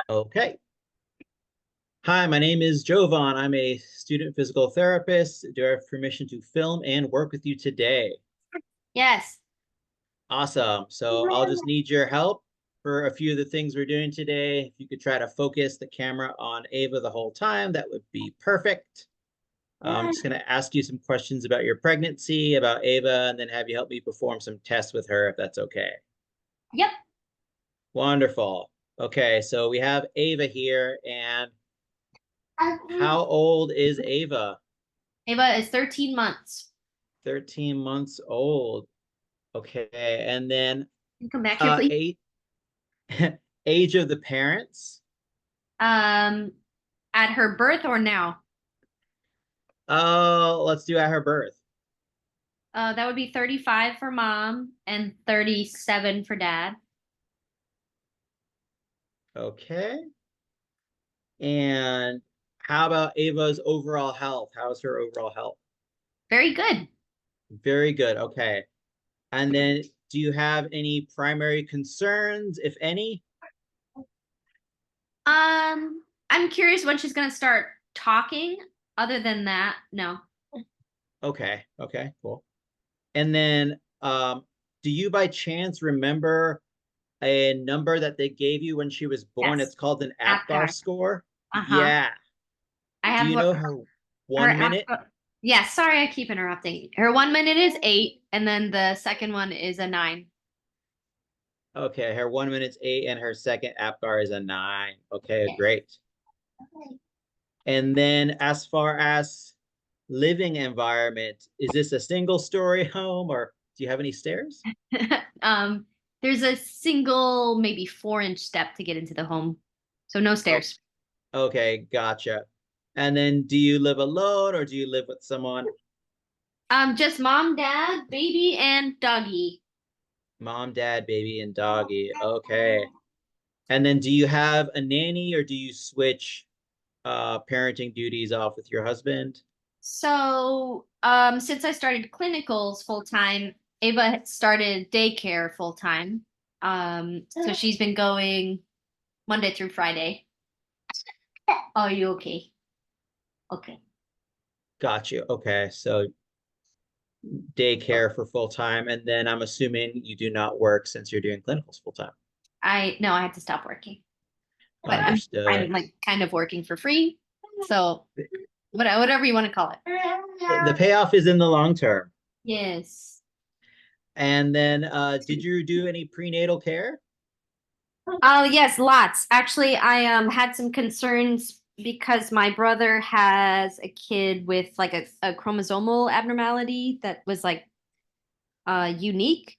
Okay. Hi, my name is Jovan. I'm a student physical therapist. Do I have permission to film and work with you today? Yes. Awesome. So I'll just need your help for a few of the things we're doing today. If you could try to focus the camera on Ava the whole time, that would be perfect. I'm just going to ask you some questions about your pregnancy, about Ava, and then have you help me perform some tests with her if that's okay. Yep. Wonderful. Okay, so we have Ava here, and how old is Ava? Ava is 13 months. 13 months old. Okay. And then Can you come back here, please? eight age of the parents. Um, at her birth or now? Oh, let's do at her birth. That would be 35 for mom and 37 for dad. Okay. And how about Ava's overall health? How's her overall health? Very good. Very good. Okay. And then do you have any primary concerns, if any? I'm curious when she's gonna start talking. Other than that, no. Okay. Okay, cool. And then do you by chance remember a number that they gave you when she was born? Yes. It's called an APGAR Apgar. score. Uh-huh. Yeah. I Do have you know her her 1 minute? Yes, sorry I keep interrupting. Her 1 minute is 8, and then the second one is a 9. Okay, her 1 minute's 8 and her second APGAR is a 9. Okay, Yes. great. And then as far as living environment, is this a single story home or do you have any stairs? Um, there's a single, maybe 4-inch step to get into the home. So no Oh, stairs. okay, gotcha. And then do you live alone or do you live with someone? Just mom, dad, baby, and doggy. Mom, dad, baby, and doggy. Okay. And then do you have a nanny or do you switch parenting duties off with your husband? So, since I started clinicals full time, Ava had started daycare full time. So she's been going Monday through Friday. Are you okay? Okay. Got you. Okay. So daycare for full time. And then I'm assuming you do not work since you're doing clinicals full time. I no, I had to stop working, but I'm Understood. like kind of working for free. So whatever you want to call it. The payoff is in the long term. Yes. And then did you do any prenatal care? Oh, yes, lots. Actually, I had some concerns because my brother has a kid with like a chromosomal abnormality that was like unique.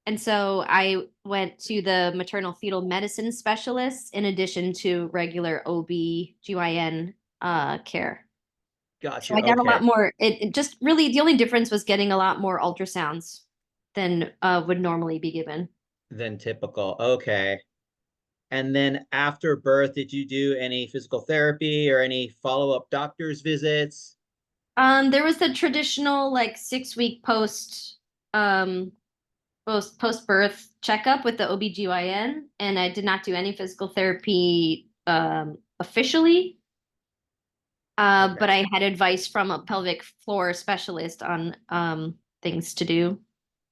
And so I went to the maternal fetal medicine specialist in addition to regular OB/GYN care. Got So you. I got a lot Okay. more. It just really the only difference was getting a lot more ultrasounds than would normally be given. Then typical. Okay. And then after birth, did you do any physical therapy or any follow-up doctor's visits? There was the traditional like 6 week um post birth checkup with the OB/GYN, and I did not do any physical therapy officially. Okay. But I had advice from a pelvic floor specialist on things to do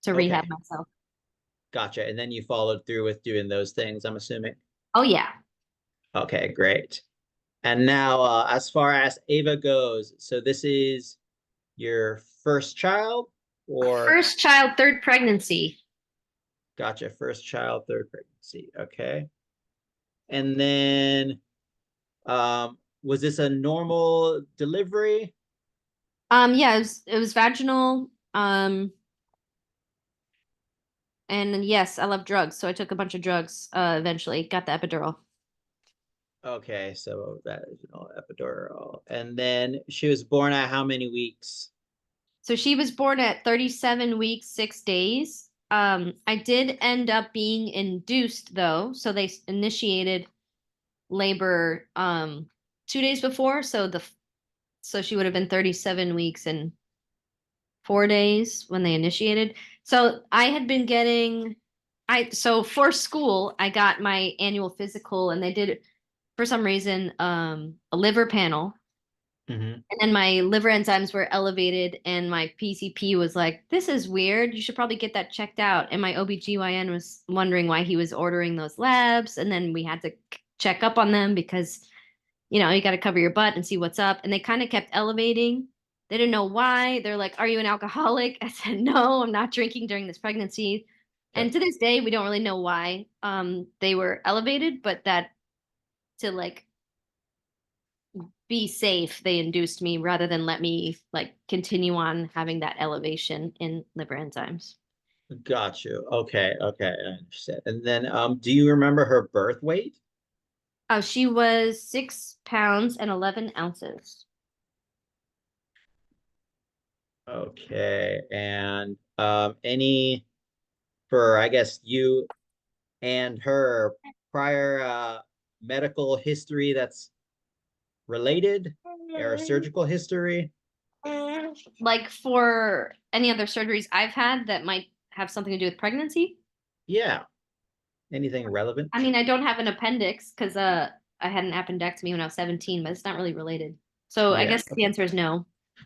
to rehab Okay. myself. Gotcha. And then you followed through with doing those things, I'm assuming. Oh yeah. Okay, great. And now, as far as Ava goes, so this is your first child, or First child, third pregnancy. gotcha, first child, third pregnancy. Okay. And then, was this a normal delivery? Yeah, it was vaginal. And yes, I love drugs, so I took a bunch of drugs. Eventually got the epidural. Okay, so that is an epidural. And then she was born at how many weeks? So she was born at 37 weeks, 6 days. I did end up being induced though, so they initiated labor 2 days before, so she would have been 37 weeks and 4 days when they initiated. So I had been getting So for school, I got my annual physical and they did for some reason a liver panel. Hmm. And then my liver enzymes were elevated and my PCP was like, "This is weird. You should probably get that checked out." And my OBGYN was wondering why he was ordering those labs and then we had to check up on them because you got to cover your butt and see what's up. And they kind of kept elevating. They didn't know why. They're like, "Are you an alcoholic?" I said, "No, I'm not drinking during this pregnancy." And Yep. to this day, we don't really know why they were elevated, but that to like be safe, they induced me rather than let me like continue on having that elevation in liver enzymes. Got you. Okay, okay, I understand. And then do you remember her birth weight? Oh, she was 6 pounds and 11 ounces. Okay, and any for I guess you and her prior medical history that's related or surgical history? Like for any other surgeries I've had that might have something to do with pregnancy? Yeah, anything relevant? I mean, I don't have an appendix because I had an appendectomy when I was 17, but it's not really related. So I Yeah, guess the okay. answer is no.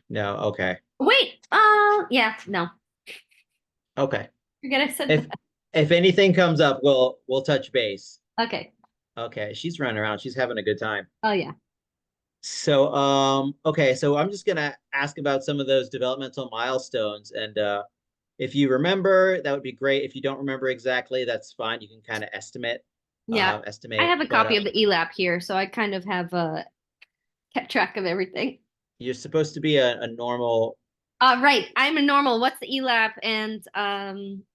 No, okay. Wait, yeah, no. Okay. Forget I said If that. if anything comes up, we'll touch base. Okay. Okay, she's running around. She's having a good time. Oh yeah. So, okay, so I'm just gonna ask about some of those developmental milestones, and if you remember, that would be great. If you don't remember exactly, that's fine. You can kind of Yeah. I estimate. have a But copy of the ELAP here, so I kind of have kept track of everything. you're supposed to be a normal. Right. I'm a normal. What's the ELAP? And yeah,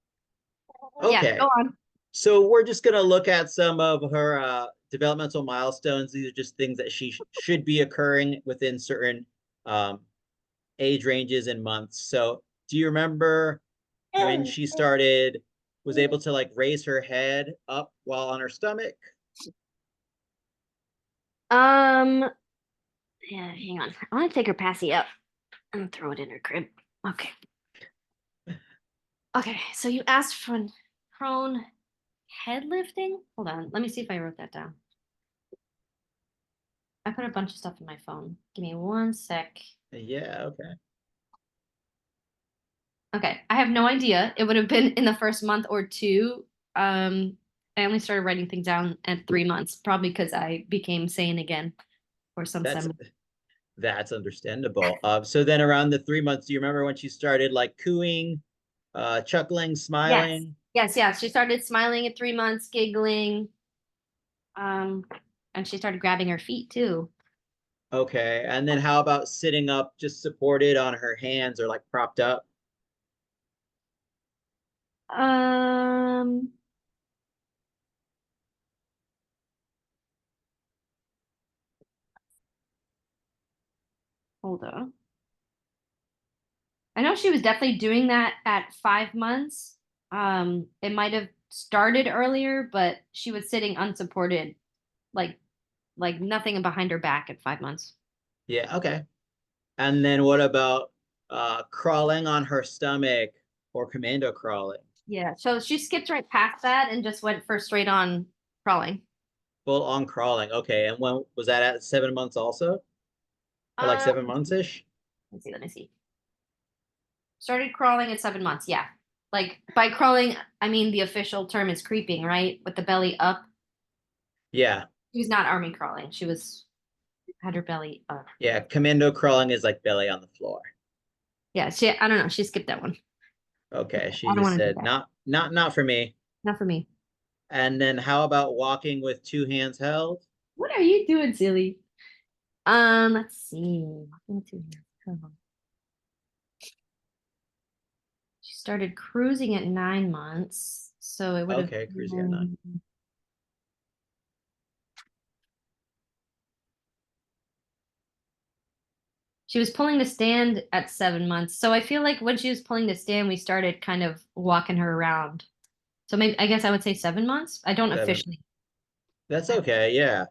go Okay, on. so we're just gonna look at some of her developmental milestones. These are just things that she should be occurring within certain um, age ranges and months. So, do you remember when she started, was able to like raise her head up while on her stomach? Um, yeah, hang on. I want to take her passy up and throw it in her crib. Okay. Okay, so you asked for prone head lifting? Hold on. Let me see if I wrote that down. I put a bunch of stuff in my phone. Give me one sec. Yeah, okay. Okay, I have no idea. It would have been in the first month or two. I only started writing things down at 3 months, probably because I became sane again for some That's semblance. that's understandable. So then around the 3 months, do you remember when she started like cooing, chuckling, Yes, smiling? yes, yes. She started smiling at 3 months, giggling, um, and she started grabbing her feet too. Okay. And then how about sitting up, just supported on her hands or like propped up? Um, Hold on. I know she was definitely doing that at 5 months. It might have started earlier, but she was sitting unsupported, like nothing behind her back at 5 months. Yeah, okay. And then what about crawling on her stomach or commando crawling? Yeah, so she skipped right past that and just went for straight on crawling. Full on crawling. Okay. And when was that at 7 months also? Or like Um, 7 months ish? let me see. Started crawling at 7 months, yeah. Like by crawling, I mean the official term is creeping, right? With the belly up. Yeah. She was not army crawling. She was had her belly up. Yeah. Commando crawling is like belly on the floor. Yeah, I don't know. She skipped that one. Okay. She I don't just want to do said that. not for me. Not for me. And then how about walking with two hands held? What are you doing, silly? Let's see. She started cruising at 9 months, so it would have Okay, cruising at nine. been. She was pulling the stand at 7 months, so I feel like when she was pulling the stand, we started kind of walking her around. So maybe I guess I would say 7 months. I don't 7. officially. That's okay, yeah.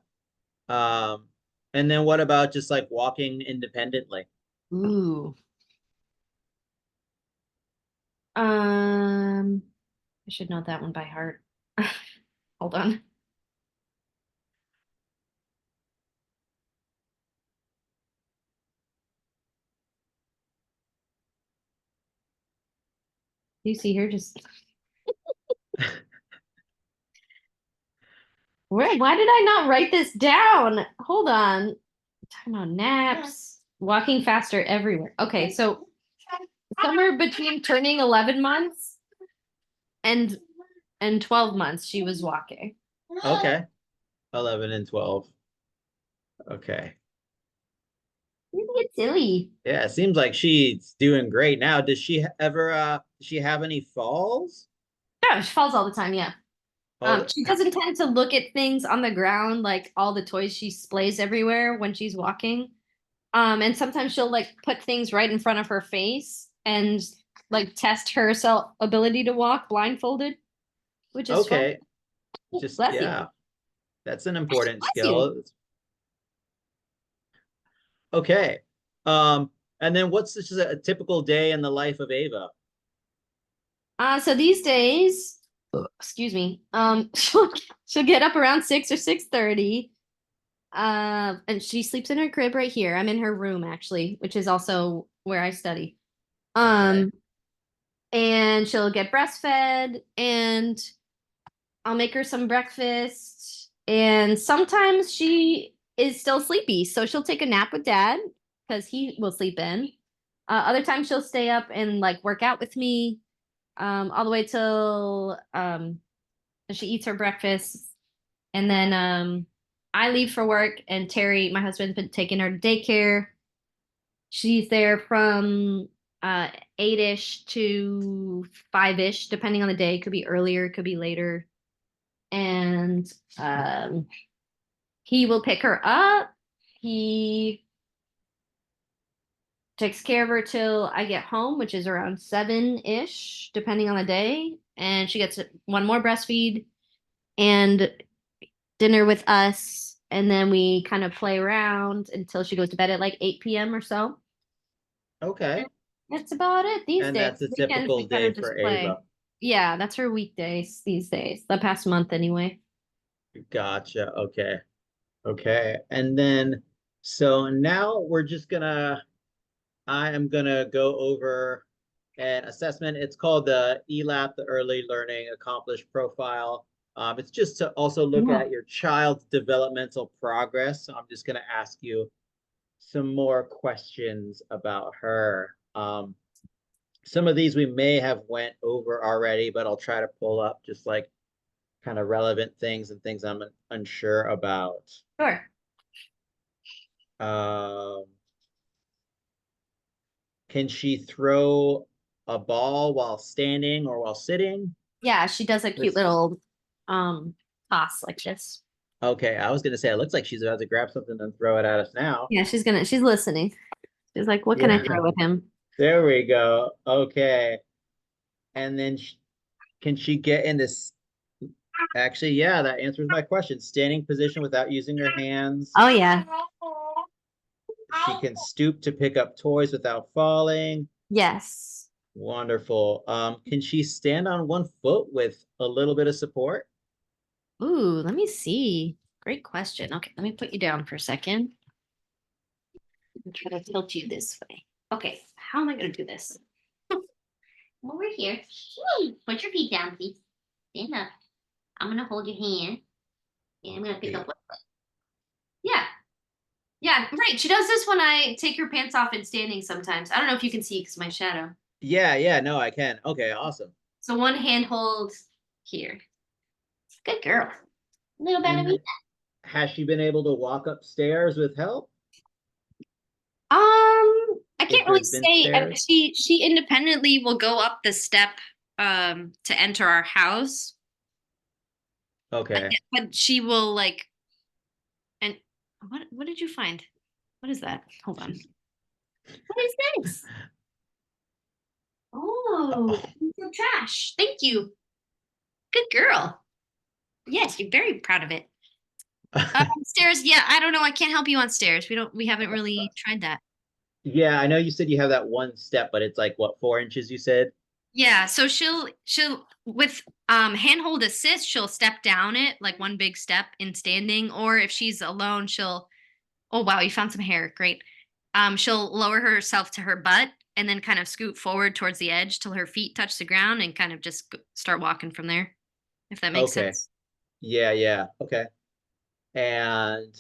Um, and then what about just like walking independently? Ooh. Um, I should know that one by heart. Hold on. Do you see her just where? Why did I not write this down? Hold on. Talking about naps, walking faster everywhere. Okay, so somewhere between turning 11 months and 12 months, she was walking. Okay. 11 and 12. Okay. You get silly. Yeah, it seems like she's doing great now. Does she have any falls? Yeah, she falls all the time. Yeah. Oh, She doesn't tend to look at things on the ground, like all the toys she displays everywhere when she's walking. And sometimes she'll like put things right in front of her face and like test her self ability to walk blindfolded, which is fun. okay. Ooh, Just bless you. yeah, that's an important Bless you. skill. Okay. And then what's just a typical day in the life of Ava? So these days, excuse me, she'll get up around 6 or 6:30. And she sleeps in her crib right here. I'm in her room actually, which is also where I study. Okay. Um, and she'll get breastfed and I'll make her some breakfast. And sometimes she is still sleepy, so she'll take a nap with dad because he will sleep in. Other times she'll stay up and like work out with me, all the way till she eats her breakfast, and then I leave for work, and Terry, my husband's been taking her to daycare. She's there from 8-ish to 5-ish, depending on the day. Could be earlier, could be later. And he will pick her up. He takes care of her till I get home, which is around 7-ish, depending on the day. And she gets one more breastfeed and dinner with us. And then we kind of play around until she goes to bed at like 8 p.m. or so. Okay. That's about it these And days. that's a Weekends, typical we kind day of for just play. Ava. Yeah, that's her weekdays these days, the past month anyway. Gotcha. Okay. Okay. And then so now I am gonna go over an assessment. It's called the ELAP, the Early Learning Accomplished Profile. It's just to also look Yeah. at your child's developmental progress. So I'm just gonna ask you some more questions about her. Some of these we may have went over already, but I'll try to pull up just like kind of relevant things and things I'm unsure about. Sure. Um, can she throw a ball while standing or while sitting? Yeah, she does a cute This, little um toss like this. okay, I was gonna say it looks like she's about to grab something and throw it at us now. Yeah, she's listening. She's like, what can I Yeah, throw at him? there we go. Okay, and then can she get in this? Actually, yeah, that answers my question. Standing position without using her hands. Oh yeah. She can stoop to pick up toys without falling. Yes. Wonderful. Can she stand on one foot with a little bit of support? Ooh, let me see. Great question. Okay, let me put you down for a second. I'm try to tilt you this way. Okay, how am I gonna do this? Over here. Put your feet down, please. Stand up. I'm gonna hold your hand. And I'm gonna pick Yeah, up what. Yeah. Yeah, right. She does this when I take her pants off and standing sometimes. I don't know if you can see because of my shadow. yeah, no, I can. Okay, awesome. So one hand holds here. Good girl. Little ballerina. And has she been able to walk upstairs with help I if can't really there's been say. stairs? She independently will go up the step to enter our house, but Okay. but she will like. And what did you find? What is that? Hold on. What is this? Oh, the trash. Thank you. Good girl. Yes, you're very proud of it. Stairs, yeah, I don't know. I can't help you on stairs. We haven't really tried that. Yeah, I know you said you have that one step, but it's like what, 4 inches you said? Yeah, so she'll with handhold assist, she'll step down it like one big step in standing, or if she's alone, she'll oh wow, you found some hair. Great. She'll lower herself to her butt and then kind of scoot forward towards the edge till her feet touch the ground and kind of just start walking from there, if that makes Okay. sense. Yeah, yeah. Okay. And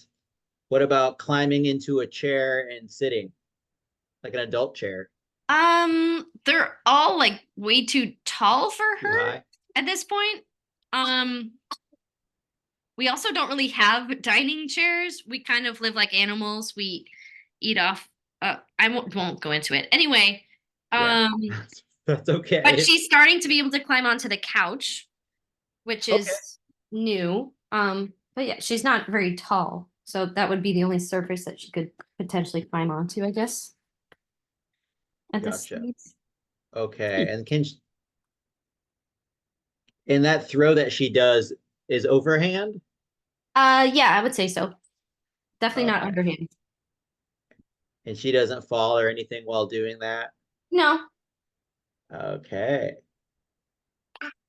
what about climbing into a chair and sitting, like an adult chair? They're all like way too tall for Too her high? at this point. Um, we also don't really have dining chairs. We kind of live like animals. We eat off. I won't go into it anyway. Yeah. Um, That's but okay. she's starting to be able to climb onto the couch, which Okay. is new. But yeah, she's not very tall, so that would be the only surface that she could potentially climb onto, I guess, at this Gotcha. stage. Okay. And and that throw that she does is overhand? Yeah, I would say so. Definitely not Okay. underhand. And she doesn't fall or anything while doing that? No. Okay.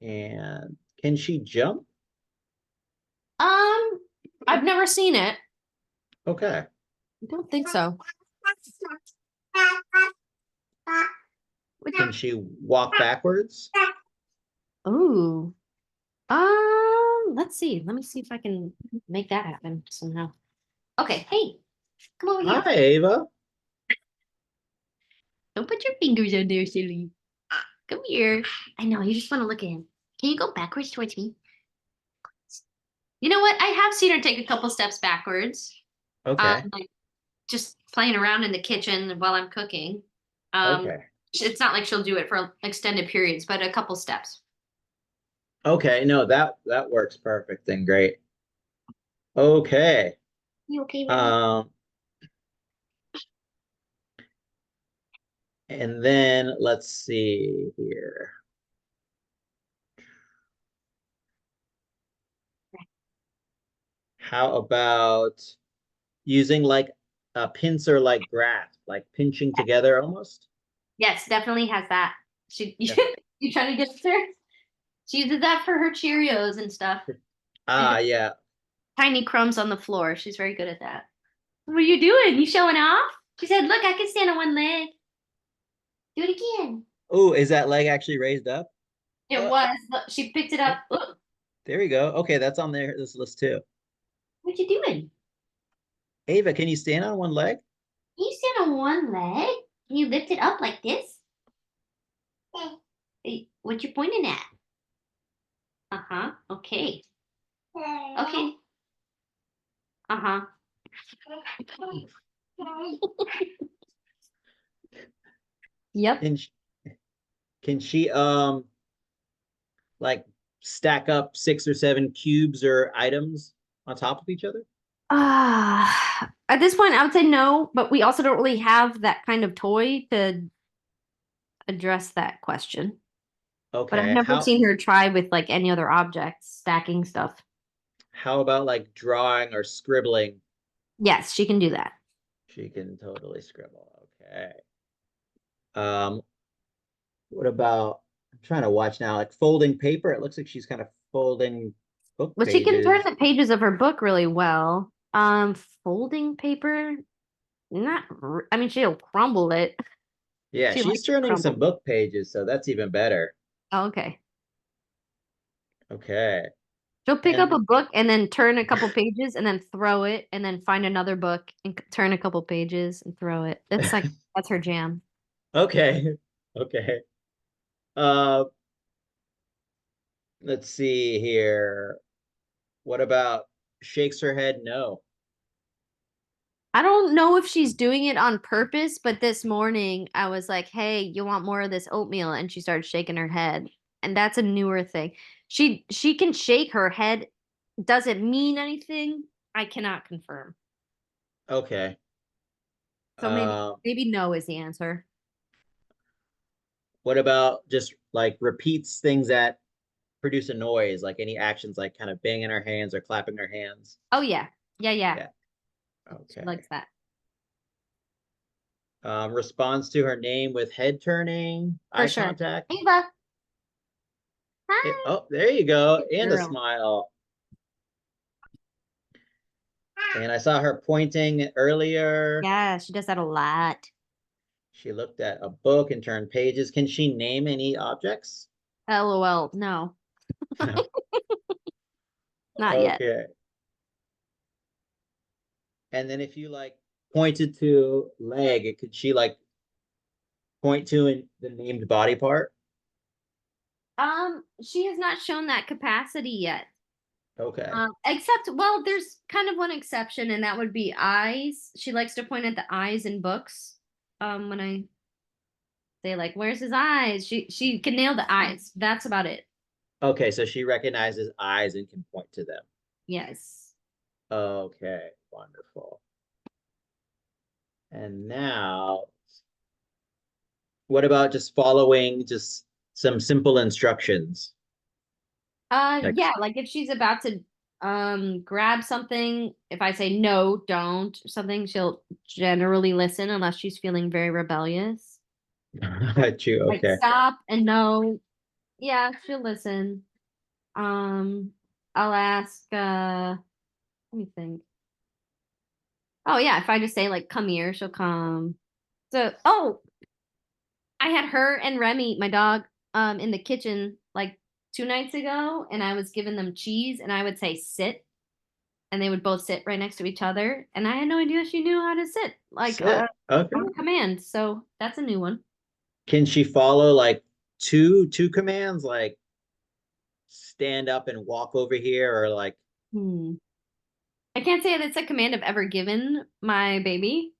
And can she jump? Um, I've never seen it. Okay. I don't think so. Can she walk backwards? Ooh. Let's see. Let me see if I can make that happen somehow. Okay, hey, come over here. Hi, Ava. Don't put your fingers in there, silly. Come here. I know, you just want to look at him. Can you go backwards towards me? You know what? I have seen her take a couple steps backwards. Okay. Like just playing around in the kitchen while I'm cooking. Um, Okay. it's not like she'll do it for extended periods, but a couple steps. Okay. No, that works perfect and great. Okay. You okay, Remy? Um, and then let's see here. How about using like a pincer like grasp, like pinching together almost? Yes, definitely has that. She Yes. you trying to get her? She uses that for her Cheerios and stuff. And Ah, yeah. tiny crumbs on the floor. She's very good at that. What are you doing? You showing off? She said, "Look, I can stand on one leg. Do it again." Oh, is that leg actually raised up? It Uh, was. Look, she picked it up. Look, there we go. Okay, that's on there this list too. what you doing? Ava, can you stand on one leg? Can you stand on one leg? Can you lift it up like this? Hey, what you pointing at? Uh-huh. Okay. Okay. Uh-huh. Yep. Can she, can she like stack up 6 or 7 cubes or items on top of each other? At this point, I would say no, but we also don't really have that kind of toy to address that question. But I've Okay. never seen her try with like any other objects, stacking stuff. How about like drawing or scribbling? Yes, she can do that. She can totally scribble. Okay. Um, what about I'm trying to watch now, like folding paper. It looks like she's kind of folding book Well, she can turn pages. the pages of her book really well. Folding paper, not. I mean, she'll crumble it. Yeah, She she's likes turning some crumble. book pages, so that's even better. Oh, okay. Okay. She'll pick up And a book and then turn a couple pages and then throw it and then find another book and turn a couple pages and throw it. That's her jam. okay. Okay. Uh, let's see here. What about shakes her head? No. I don't know if she's doing it on purpose, but this morning I was like, "Hey, you want more of this oatmeal?" And she started shaking her head. And that's a newer thing. She can shake her head. Does it mean anything? I cannot confirm. Okay. So maybe Um, maybe no is the answer. what about just like repeats things that produce a noise, like any actions like kind of banging her hands or clapping her hands? Oh yeah. Yeah, yeah. Yeah. She Okay. likes that. Responds to her name with head turning, For eye sure. contact. Ava. Hi, Oh, there you go. And a girl. smile. And I saw her pointing earlier. Yeah, she does that a lot. She looked at a book and turned pages. Can she name any objects? LOL. No, not yet. Okay. And then if you like pointed to leg, could she like point to the named body part? She has not shown that capacity yet. Okay. Except, well, there's kind of one exception, and that would be eyes. She likes to point at the eyes in books. When I say like, "Where's his eyes?" She can nail the eyes. That's about it. Okay, so she recognizes eyes and can point to them. Yes. Okay, wonderful. And now, what about just following just some simple instructions? Like, Yeah, like if she's about to grab something, if I say no, don't, or something, she'll generally listen unless she's feeling very rebellious. true, Like okay. stop and no. Yeah, she'll listen. Um, I'll ask let me think. Oh yeah, if I just say like come here, she'll come. So oh, I had her and Remy, my dog, in the kitchen like 2 nights ago, and I was giving them cheese and I would say sit, and they would both sit right next to each other, and I had no idea she knew how to sit like Sit. Okay. on command. So that's a new one. Can she follow like two commands, like stand up and walk over here, or like, Hmm. I can't say that's a command I've ever given my baby.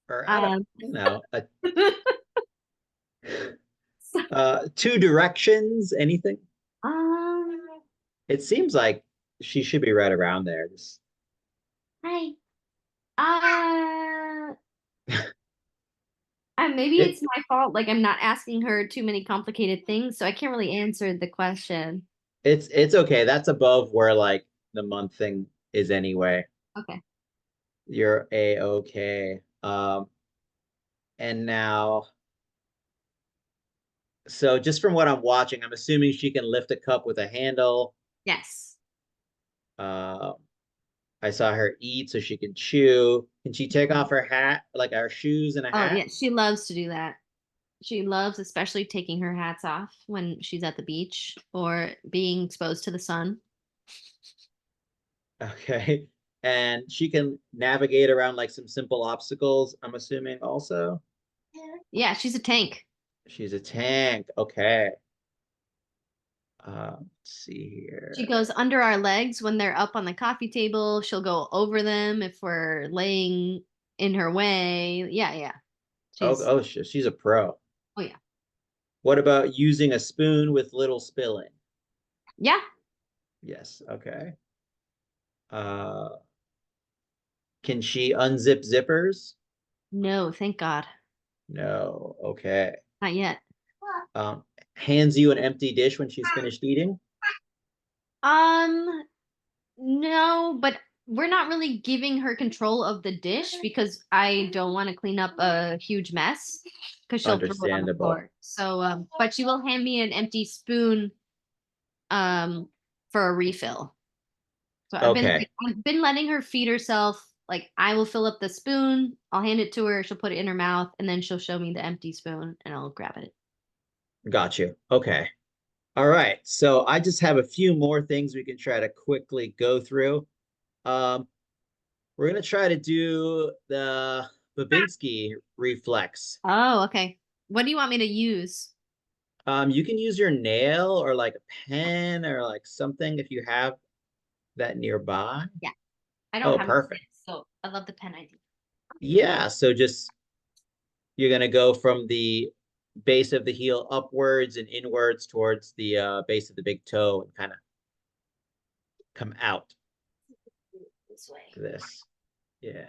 or I don't, Um, so, two directions, anything? um, It seems like she should be right around there. Just hi. Uh, maybe it's it my fault. Like I'm not asking her too many complicated things, so I can't really answer the question. it's okay. That's above where like the month thing is anyway. Okay. You're a-okay. And now, so just from what I'm watching, I'm assuming she can lift a cup with a handle. Yes. Um, I saw her eat, so she can chew. Can she take off her hat, like her shoes and a Oh, hat? yeah, she loves to do that. She loves especially taking her hats off when she's at the beach or being exposed to the sun. Okay. And she can navigate around like some simple obstacles, I'm assuming also. Yeah, she's a tank. She's a tank. Okay. Let's see She here. goes under our legs when they're up on the coffee table. She'll go over them if we're laying in her way. Yeah, yeah. Oh, She's, oh, she's a pro. oh, yeah. What about using a spoon with little spilling? Yeah. Yes. Okay. Uh, can she unzip zippers? No, thank God. No. Okay. Not yet. Um, hands you an empty dish when she's finished eating? Um, no, but we're not really giving her control of the dish because I don't want to clean up a huge mess because she'll throw it on the Understandable. floor. So, but she will hand me an empty spoon, um, for a refill. So Okay. I've been letting her feed herself. Like I will fill up the spoon, I'll hand it to her, she'll put it in her mouth, and then she'll show me the empty spoon and I'll grab it. Got you. Okay. All right. So I just have a few more things we can try to quickly go through. Um, we're gonna try to do the Babinski reflex. Oh, okay. What do you want me to use? You can use your nail or like a pen or like something if you have that nearby. Yeah, I don't Oh, have perfect. this, so I love the pen idea. Yeah. So just you're gonna go from the base of the heel upwards and inwards towards the base of the big toe and kind of come out This way. to this. Yeah.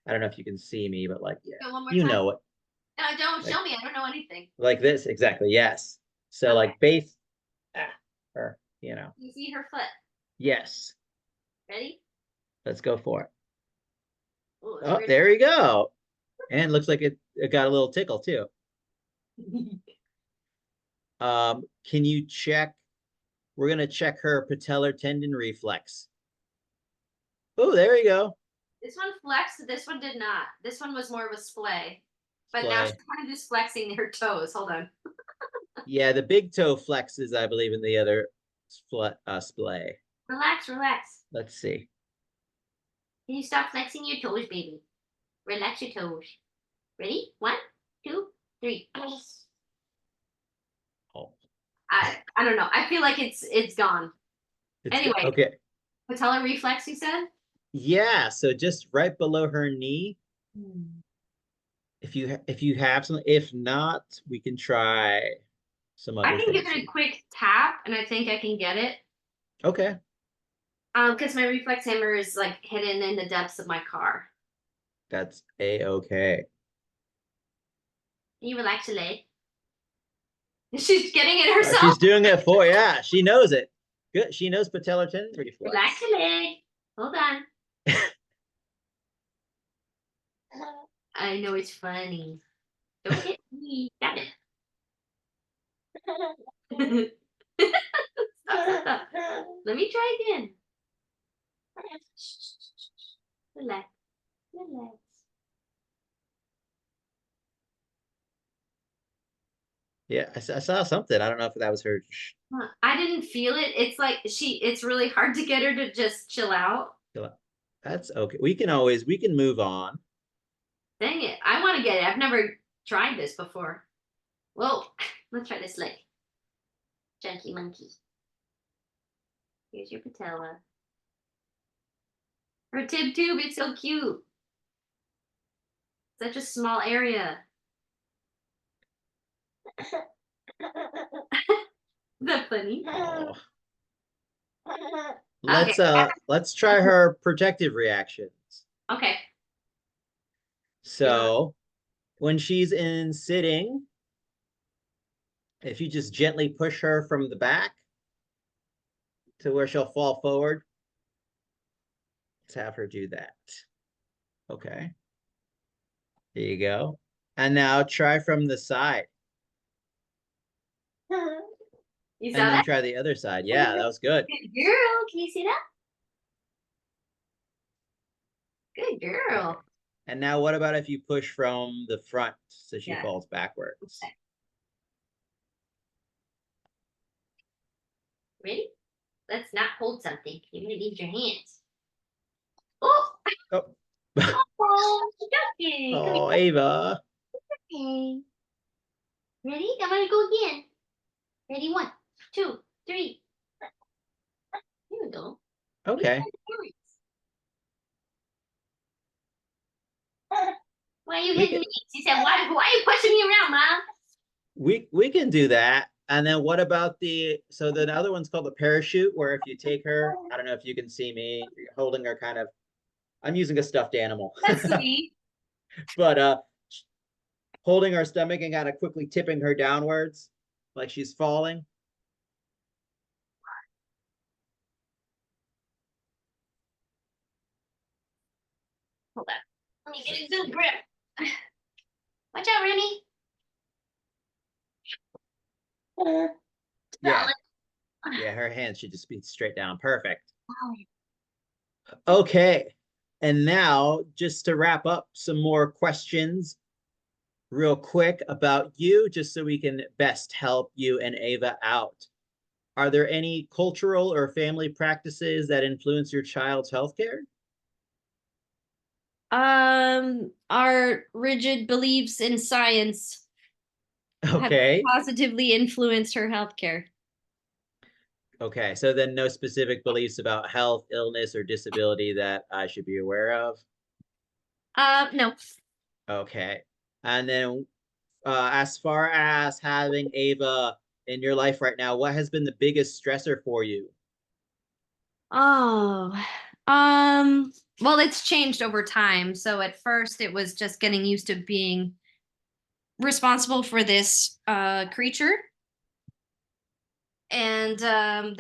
I don't know if you can see me, but like, yeah, Go one more you time. know it. No, don't Like show me. I don't know anything. like this, exactly. Yes. So Okay. like base, ah, or you know, You see her foot. yes. Ready? Let's go for it. Oh, it's Oh, weird. there we go. And looks like it got a little tickle too. Can you check? we're gonna check her patellar tendon reflex. Oh, there you go. This one flexed, this one did not. This one was more of a splay. But now she's Splay. kind of just flexing her toes. Hold on. Yeah, the big toe flexes, I believe, in the other splay. Relax, relax. Let's see. Can you stop flexing your toes, baby? Relax your toes. Ready? 1, 2, 3. Oh, I don't know. I feel like it's gone. Anyway. okay. Patellar reflex, you said? Yeah, so just right below her knee. If you have some, if not, we can try some I other can give things. it a quick tap, and I think I can get it. Okay. Because my reflex hammer is like hidden in the depths of my car. That's a-okay. Can you relax your leg? She's getting it herself. She's doing it for, yeah, she knows it. Good. She knows patellar tendon reflex. Relax your leg. Hold on. I know it's funny. Don't hit me. Got it. Stop. Let me try again. Relax. Relax. Yeah, I saw something. I don't know if that was her. I didn't feel it. It's like it's really hard to get her to just chill out. That's okay. We can move on. Dang it. I want to get it. I've never tried this before. Well, let's try this leg. Junky monkey. Here's your patella. Her tib tube, it's so cute. Such a small area. Is that funny? Oh. Okay. Let's try her protective reactions. Okay. So when she's in sitting, if you just gently push her from the back to where she'll fall forward, let's have her do that. Okay. There you go. And now try from the side. You saw And then that? try the other side. Yeah, that was good. Good girl. Can you see that? Good girl. Okay. And now what about if you push from the front so she falls backwards? Okay. Ready? Let's not hold something. You're gonna need your hands. Oh! Oh. Oh, okay. Oh, Ava. Okay. Ready? I'm gonna go again. Ready? 1, 2, 3. Here we go. Okay. Why are you hitting me? She said, why are you pushing me around, Mom? We can do that. And then what about the other one's called the parachute, where if you take her, I don't know if you can see me, you're holding her kind of, I'm using a stuffed animal. That's sweet. But holding her stomach and kind of quickly tipping her downwards like she's falling. Hold on. Let me get a good grip. Watch out, Remy. Yeah. Yeah, her hands should just be straight down. Perfect. Okay. And now, just to wrap up, some more questions real quick about you, just so we can best help you and Ava out. Are there any cultural or family practices that influence your child's healthcare? Our rigid beliefs in science have Okay. positively influenced her healthcare. Okay. So then no specific beliefs about health, illness, or disability that I should be aware of? No. Okay. And then as far as having Ava in your life right now, what has been the biggest stressor for you? Oh, well, it's changed over time. So at first it was just getting used to being responsible for this creature. And then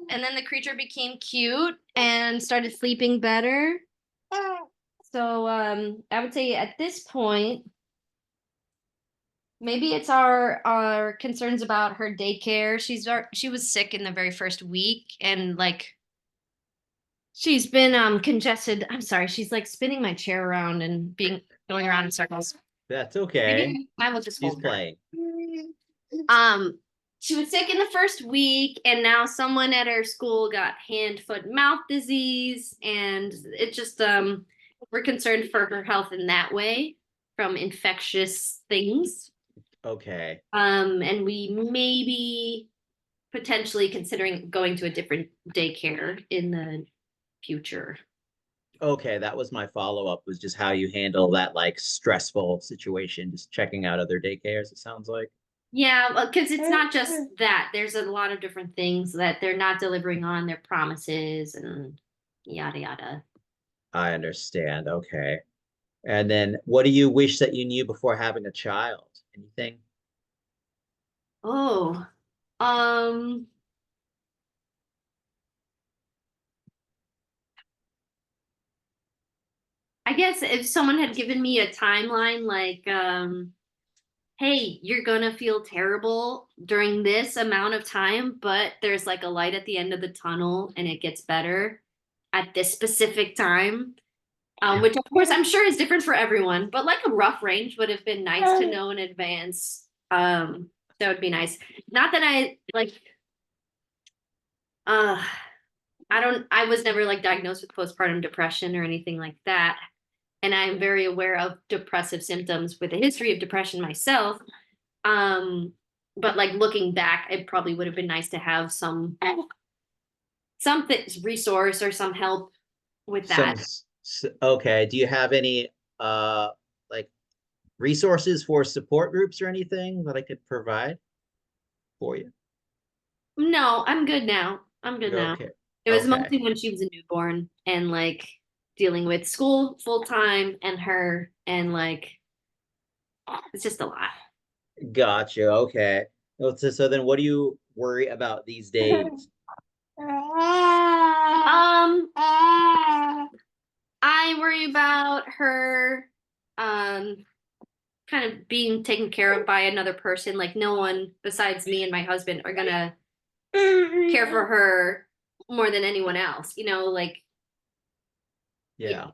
the creature became cute and started sleeping better. So I would say at this point maybe it's our concerns about her daycare. She was sick in the very first week, and like she's been congested. I'm sorry, she's like spinning my chair around and being going around in circles. That's okay. Maybe I will just She's hold her. playing. Um, she was sick in the first week, and now someone at her school got hand, foot, and mouth disease, and it just we're concerned for her health in that way from infectious things. Okay. And we maybe potentially considering going to a different daycare in the future. Okay, that was my follow-up, was just how you handle that like stressful situation, just checking out other daycares, it sounds like. Yeah, because it's not just that. There's a lot of different things that they're not delivering on their promises and yada yada. I understand. Okay. And then what do you wish that you knew before having a child? Anything? Oh, um, I guess if someone had given me a timeline like, hey, you're gonna feel terrible during this amount of time, but there's like a light at the end of the tunnel and it gets better at this specific time. Which of course I'm sure is different for everyone, but like a rough range would have been nice to know in advance. That would be nice. Not that I like uh I was never like diagnosed with postpartum depression or anything like that. And I'm very aware of depressive symptoms with a history of depression myself. Um, but like looking back, it probably would have been nice to have some resource or some help with Some, that. okay. Do you have any like resources for support groups or anything that I could provide for you? No, I'm good now. I'm good You're now. okay. It was Okay. mostly when she was a newborn and like dealing with school full time and her and like it's just a lot. Gotcha. Okay. Well, so then what do you worry about these days? I worry about her um kind of being taken care of by another person. Like no one besides me and my husband are gonna care for her more than anyone else. Like Yeah.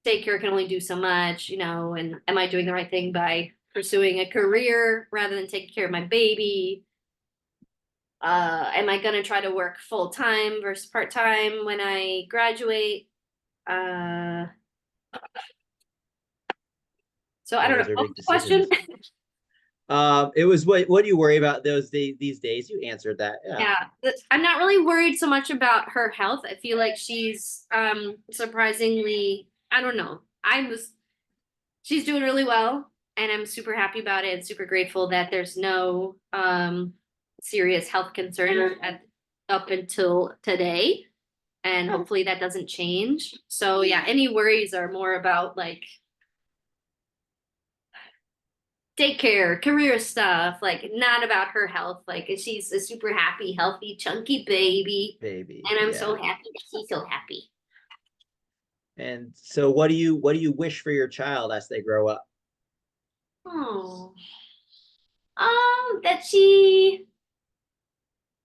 daycare can only do so much, and am I doing the right thing by pursuing a career rather than taking care of my baby? Am I gonna try to work full time versus part time when I graduate? Uh, so I Yeah, don't know. those are What big was the question? decisions. It was what do you worry about these days? You answered that. Yeah. Yeah, I'm not really worried so much about her health. I feel like she's surprisingly, I don't know. She's doing really well and I'm super happy about it and super grateful that there's no serious health concern up until today. And hopefully that doesn't change. So yeah, any worries are more about like daycare, career stuff, like not about her health. Like she's a super happy, healthy, chunky baby. Baby. And I'm so Yeah. happy that she's so happy. And so what do you wish for your child as they grow up? Oh. That she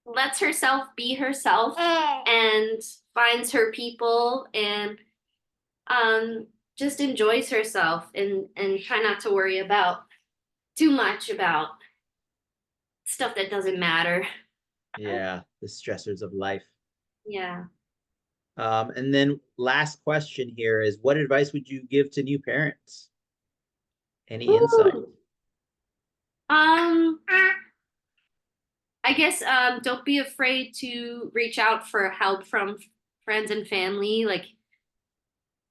lets herself be herself and finds her people and just enjoys herself and try not to worry about too much about stuff that doesn't matter. Yeah, the stressors of life. Yeah. And then last question here is what advice would you give to new parents? Any insight? Ooh. Um, I guess don't be afraid to reach out for help from friends and family. Like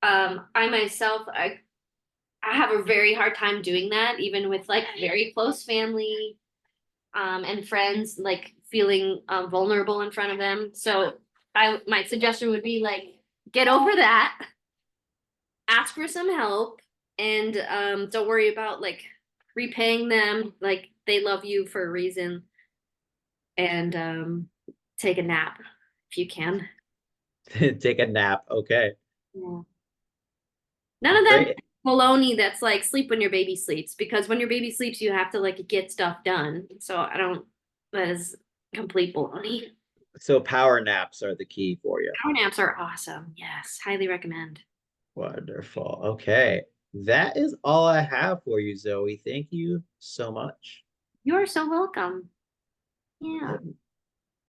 I myself, I have a very hard time doing that, even with like very close family and friends, like feeling vulnerable in front of them. So my suggestion would be like get over that, ask for some help, and don't worry about like repaying them. Like they love you for a reason, and take a nap if you can. Take a nap. Okay. Yeah. None of that Great. baloney that's like sleep when your baby sleeps, because when your baby sleeps, you have to like get stuff done. So I don't, that is complete baloney. So power naps are the key for you. Power naps are awesome. Yes, highly recommend. Wonderful. Okay. That is all I have for you, Zoe. Thank you so much. You're so welcome. Yeah.